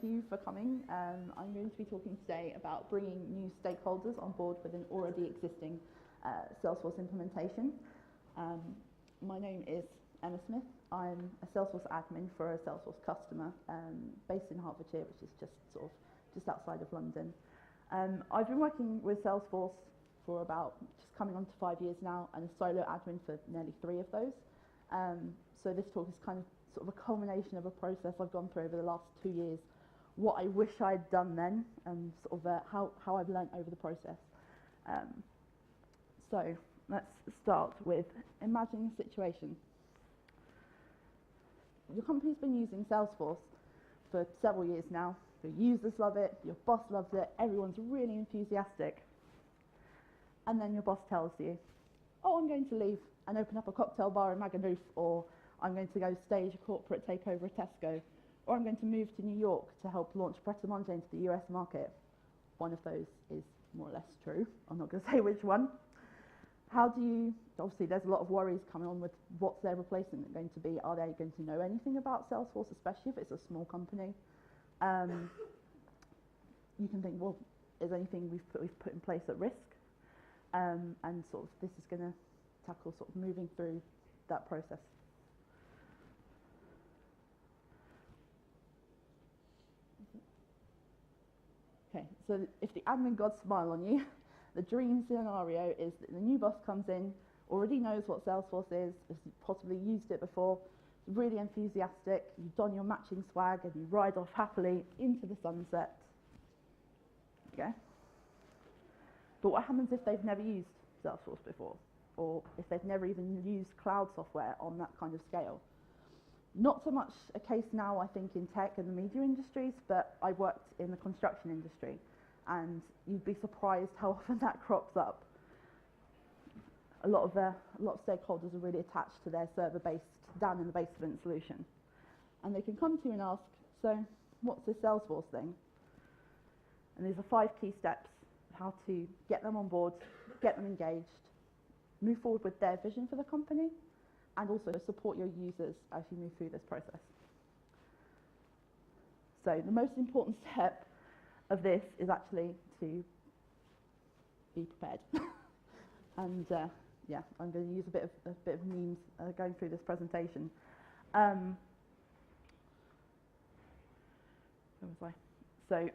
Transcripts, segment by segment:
you for coming. I'm going to be talking today about bringing new stakeholders on board with an already existing Salesforce implementation. My name is Emma Smith. I'm a Salesforce admin for a Salesforce customer based in Hertfordshire, which is just outside of London. I've been working with Salesforce for about just coming on to 5 years now, and a solo admin for nearly 3 of those. So this talk is kind of sort of a culmination of a process I've gone through over the last 2 years, what I wish I'd done then, and sort of how I've learnt over the process. So let's start with imagining a situation. Your company's been using Salesforce for several years now. Your users love it, your boss loves it, everyone's really enthusiastic. And then your boss tells you, oh, I'm going to leave and open up a cocktail bar in Magaluf, or I'm going to go stage a corporate takeover at Tesco, or I'm going to move to New York to help launch Pret-a-Manger into the US market. One of those is more or less true. I'm not going to say which one. How do you, obviously there's a lot of worries coming on with what's their replacement going to be. Are they going to know anything about Salesforce, especially if it's a small company? You can think, well, is anything we've put in place at risk? And sort of this is going to tackle sort of moving through that process. Okay, so if the admin gods smile on you, the dream scenario is that the new boss comes in, already knows what Salesforce is, has possibly used it before, is really enthusiastic, you don your matching swag and you ride off happily into the sunset. Okay? But what happens if they've never used Salesforce before, or if they've never even used cloud software on that kind of scale? Not so much a case now, I think, in tech and the media industries, but I worked in the construction industry, and you'd be surprised how often that crops up. A lot of stakeholders are really attached to their server-based, down in the basement solution. And they can come to you and ask, so what's this Salesforce thing? And these are 5 key steps of how to get them on board, get them engaged, move forward with their vision for the company, and also support your users as you move through this process. So the most important step of this is actually to be prepared. And yeah, I'm going to use a bit of memes going through this presentation. Where was I? So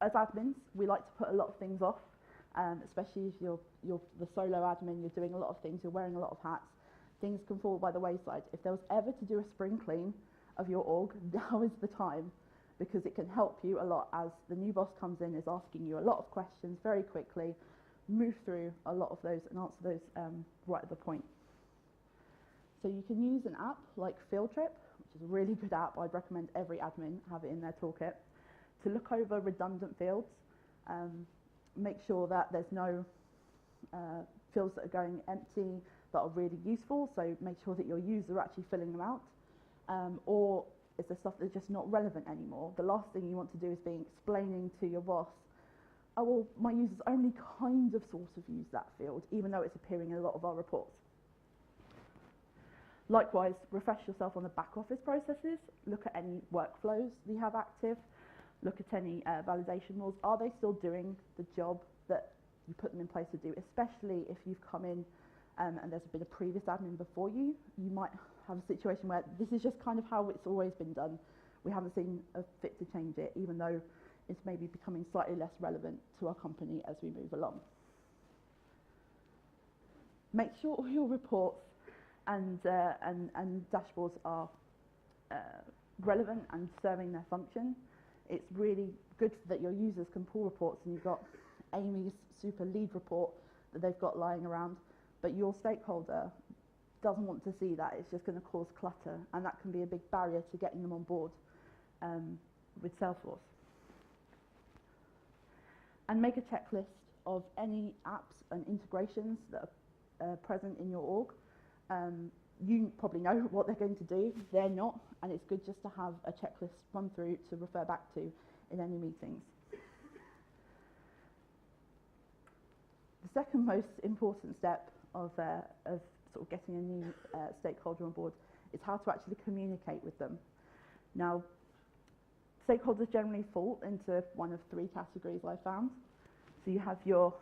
as admins, we like to put a lot of things off. Especially if you're the solo admin, you're doing a lot of things, you're wearing a lot of hats, things can fall by the wayside. If there was ever to do a spring clean of your org, now is the time, because it can help you a lot as the new boss comes in, is asking you a lot of questions very quickly, move through a lot of those and answer those right at the point. So you can use an app like Fieldtrip, which is a really good app. I'd recommend every admin have it in their toolkit, to look over redundant fields. Make sure that there's no fields that are going empty that are really useful, so make sure that your users are actually filling them out. Or is there stuff that's just not relevant anymore? The last thing you want to do is be explaining to your boss, oh, well, my users only kind of sort of use that field, even though it's appearing in a lot of our reports. Likewise, refresh yourself on the back office processes, look at any workflows that you have active, look at any validation rules. Are they still doing the job that you put them in place to do? Especially if you've come in and there's been a previous admin before you, you might have a situation where this is just kind of how it's always been done. We haven't seen a fit to change it, even though it's maybe becoming slightly less relevant to our company as we move along. Make sure all your reports and dashboards are relevant and serving their function. It's really good that your users can pull reports, and you've got Amy's super lead report that they've got lying around, but your stakeholder doesn't want to see that. It's just going to cause clutter, and that can be a big barrier to getting them on board with Salesforce. And make a checklist of any apps and integrations that are present in your org. You probably know what they're going to do, they're not, and it's good just to have a checklist run through to refer back to in any meetings. The second most important step of sort of getting a new stakeholder on board is how to actually communicate with them. Now, Stakeholders generally fall into one of three categories I found. So you have your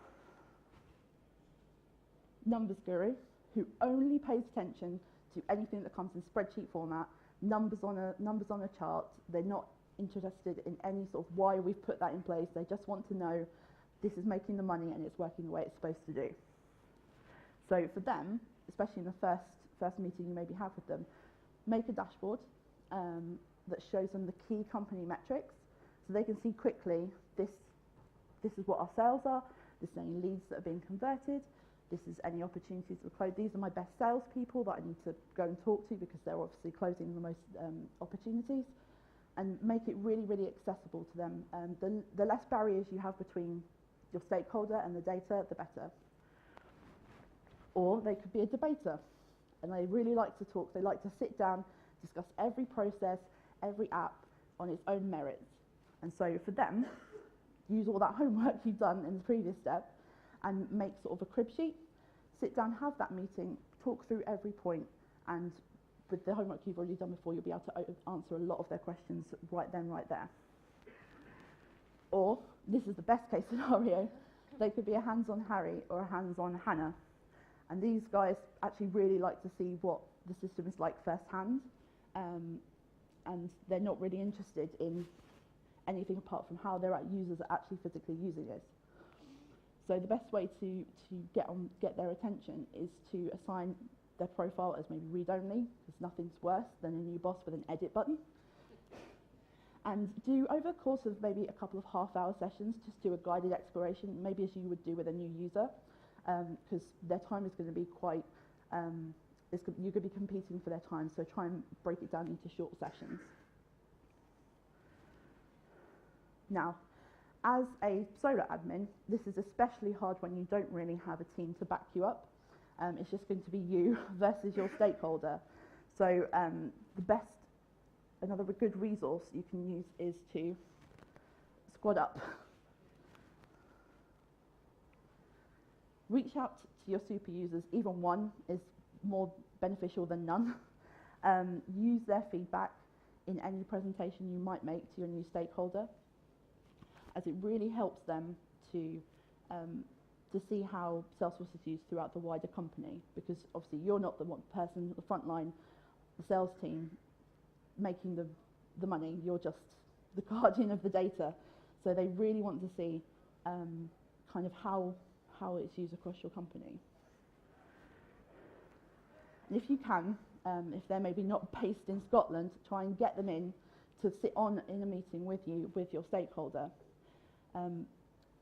numbers guru, who only pays attention to anything that comes in spreadsheet format, numbers on a chart. They're not interested in any sort of why we've put that in place. They just want to know this is making the money and it's working the way it's supposed to do. So for them, especially in the first meeting you maybe have with them, make a dashboard that shows them the key company metrics, so they can see quickly this is what our sales are, this is any leads that are being converted, this is any opportunities to close. These are my best salespeople that I need to go and talk to because they're obviously closing the most opportunities, and make it really, really accessible to them. The less barriers you have between your stakeholder and the data, the better. Or they could be a debater, and they really like to talk. They like to sit down, discuss every process, every app on its own merits. And so for them, use all that homework you've done in the previous step and make sort of a crib sheet, sit down, have that meeting, talk through every point, and with the homework you've already done before, you'll be able to answer a lot of their questions right then, right there. Or, this is the best case scenario, they could be a hands-on Harry or a hands-on Hannah. And these guys actually really like to see what the system is like firsthand, and they're not really interested in anything apart from how their users are actually physically using it. So the best way to get their attention is to assign their profile as maybe read-only, because nothing's worse than a new boss with an edit button. And do, over the course of maybe a couple of half-hour sessions, just do a guided exploration, maybe as you would do with a new user, because their time is going to be quite, you're going to be competing for their time, so try and break it down into short sessions. Now, as a solo admin, this is especially hard when you don't really have a team to back you up. It's just going to be you versus your stakeholder. So another good resource you can use is to squad up. Reach out to your super users. Even one is more beneficial than none. Use their feedback in any presentation you might make to your new stakeholder, as it really helps them to see how Salesforce is used throughout the wider company, because obviously you're not the one person, the front line, the sales team, making the money. You're just the guardian of the data. So they really want to see kind of how it's used across your company. And if you can, if they're maybe not based in Scotland, try and get them in to sit in a meeting with you, with your stakeholder.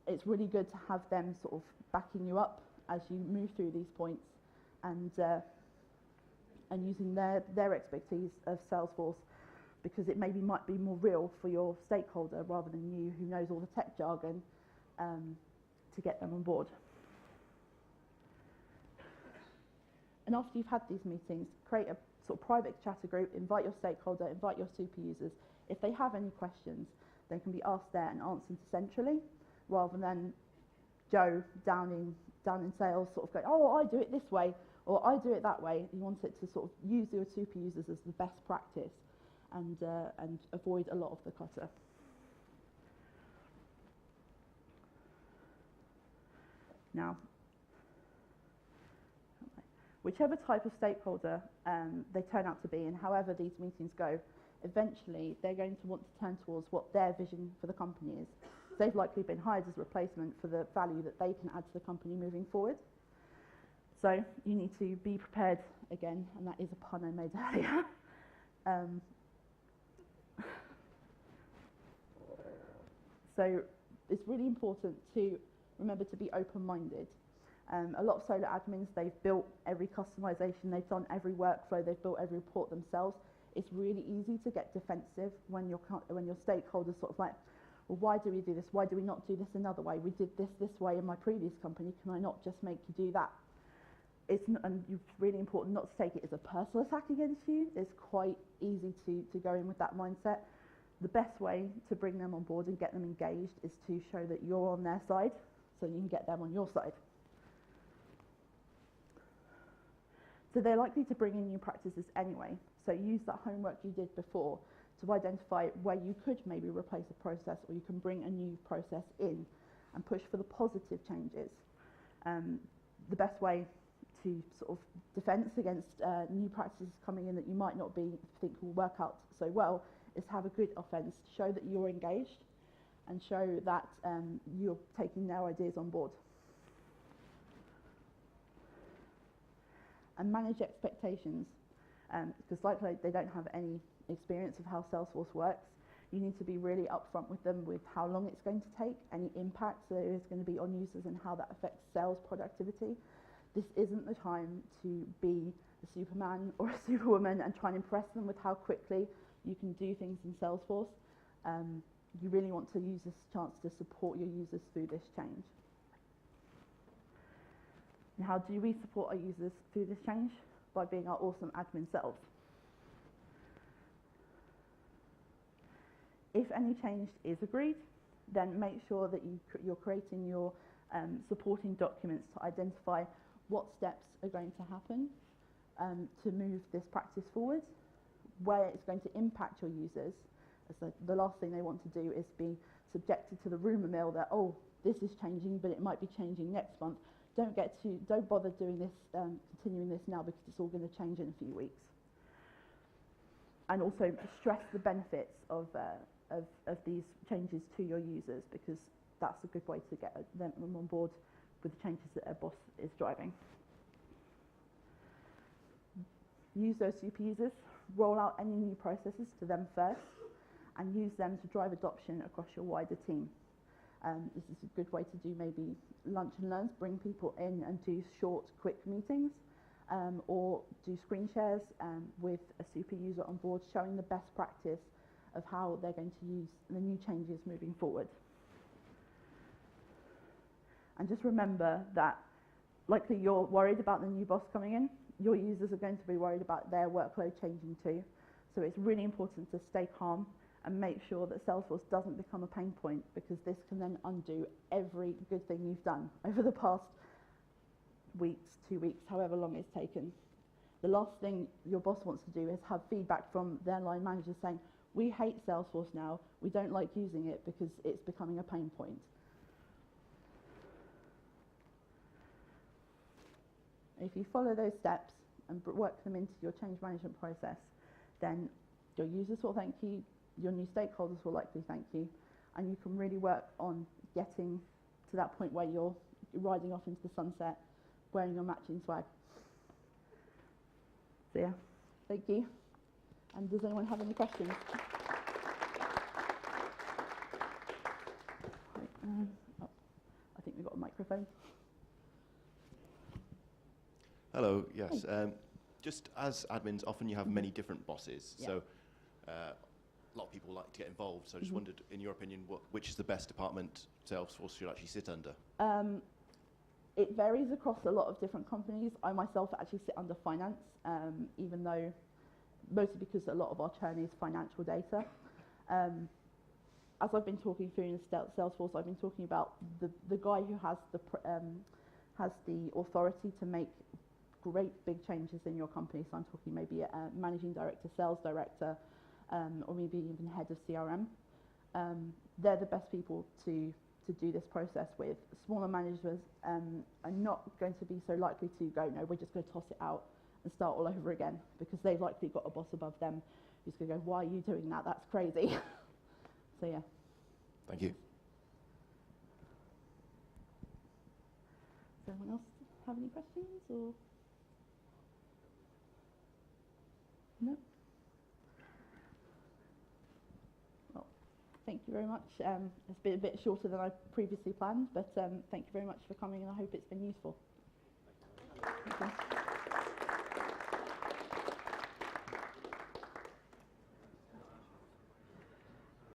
It's really good to have them sort of backing you up as you move through these points, and using their expertise of Salesforce, because it maybe might be more real for your stakeholder rather than you, who knows all the tech jargon, to get them on board. And after you've had these meetings, create a sort of private chatter group, invite your stakeholder, invite your super users. If they have any questions, they can be asked there and answered centrally, rather than Joe down in sales sort of going, oh, I do it this way, or I do it that way. You want it to sort of use your super users as the best practice, and avoid a lot of the clutter. Now, whichever type of stakeholder they turn out to be, and however these meetings go, eventually they're going to want to turn towards what their vision for the company is. They've likely been hired as a replacement for the value that they can add to the company moving forward. So you need to be prepared again, and that is a pun I made earlier. So it's really important to remember to be open-minded. A lot of solo admins, they've built every customization, they've done every workflow, they've built every report themselves. It's really easy to get defensive when your stakeholders sort of like, well, why do we do this? Why do we not do this another way? We did this way in my previous company. Can I not just make you do that? And it's really important not to take it as a personal attack against you. It's quite easy to go in with that mindset. The best way to bring them on board and get them engaged is to show that you're on their side, so you can get them on your side. So they're likely to bring in new practices anyway. So use that homework you did before to identify where you could maybe replace a process, or you can bring a new process in and push for the positive changes. The best way to sort of defence against new practices coming in that you might not think will work out so well is have a good offence, show that you're engaged and show that you're taking their ideas on board. And manage expectations, because likely they don't have any experience of how Salesforce works. You need to be really upfront with them with how long it's going to take, any impacts there is going to be on users and how that affects sales productivity. This isn't the time to be a Superman or a Superwoman and try and impress them with how quickly you can do things in Salesforce. You really want to use this chance to support your users through this change. And how do we support our users through this change? By being our awesome admin selves. If any change is agreed, then make sure that you're creating your supporting documents to identify what steps are going to happen to move this practice forward, where it's going to impact your users. As the last thing they want to do is be subjected to the rumour mill that, oh, this is changing, but it might be changing next month. Don't bother doing this, continuing this now, because it's all going to change in a few weeks. And also stress the benefits of these changes to your users, because that's a good way to get them on board with the changes that their boss is driving. Use those super users, roll out any new processes to them first, and use them to drive adoption across your wider team. This is a good way to do maybe lunch and learns, bring people in and do short, quick meetings, or do screen shares with a super user on board, showing the best practice of how they're going to use the new changes moving forward. And just remember that likely you're worried about the new boss coming in, your users are going to be worried about their workload changing too. So it's really important to stay calm and make sure that Salesforce doesn't become a pain point, because this can then undo every good thing you've done over the past weeks, 2 weeks, however long it's taken. The last thing your boss wants to do is have feedback from their line managers saying, we hate Salesforce now, we don't like using it because it's becoming a pain point. If you follow those steps and work them into your change management process, then your users will thank you, your new stakeholders will likely thank you, and you can really work on getting to that point where you're riding off into the sunset wearing your matching swag. So yeah, thank you. And does anyone have any questions? Right, I think we've got a microphone. Hello, yes. Just as admins, often you have many different bosses. Yeah. So a lot of people like to get involved. So I just wondered, in your opinion, which is the best department Salesforce should actually sit under? It varies across a lot of different companies. I myself actually sit under finance, even though, mostly because a lot of our churn is financial data. As I've been talking through in Salesforce, I've been talking about the guy who has the authority to make great big changes in your company. So I'm talking maybe a managing director, sales director, or maybe even head of CRM. They're the best people to do this process with. Smaller managers are not going to be so likely to go, no, we're just going to toss it out and start all over again, because they've likely got a boss above them who's going to go, why are you doing that? That's crazy. So yeah. Thank you. Does anyone else have any questions, or? No? Well, thank you very much. It's been a bit shorter than I previously planned, but thank you very much for coming, and I hope it's been useful.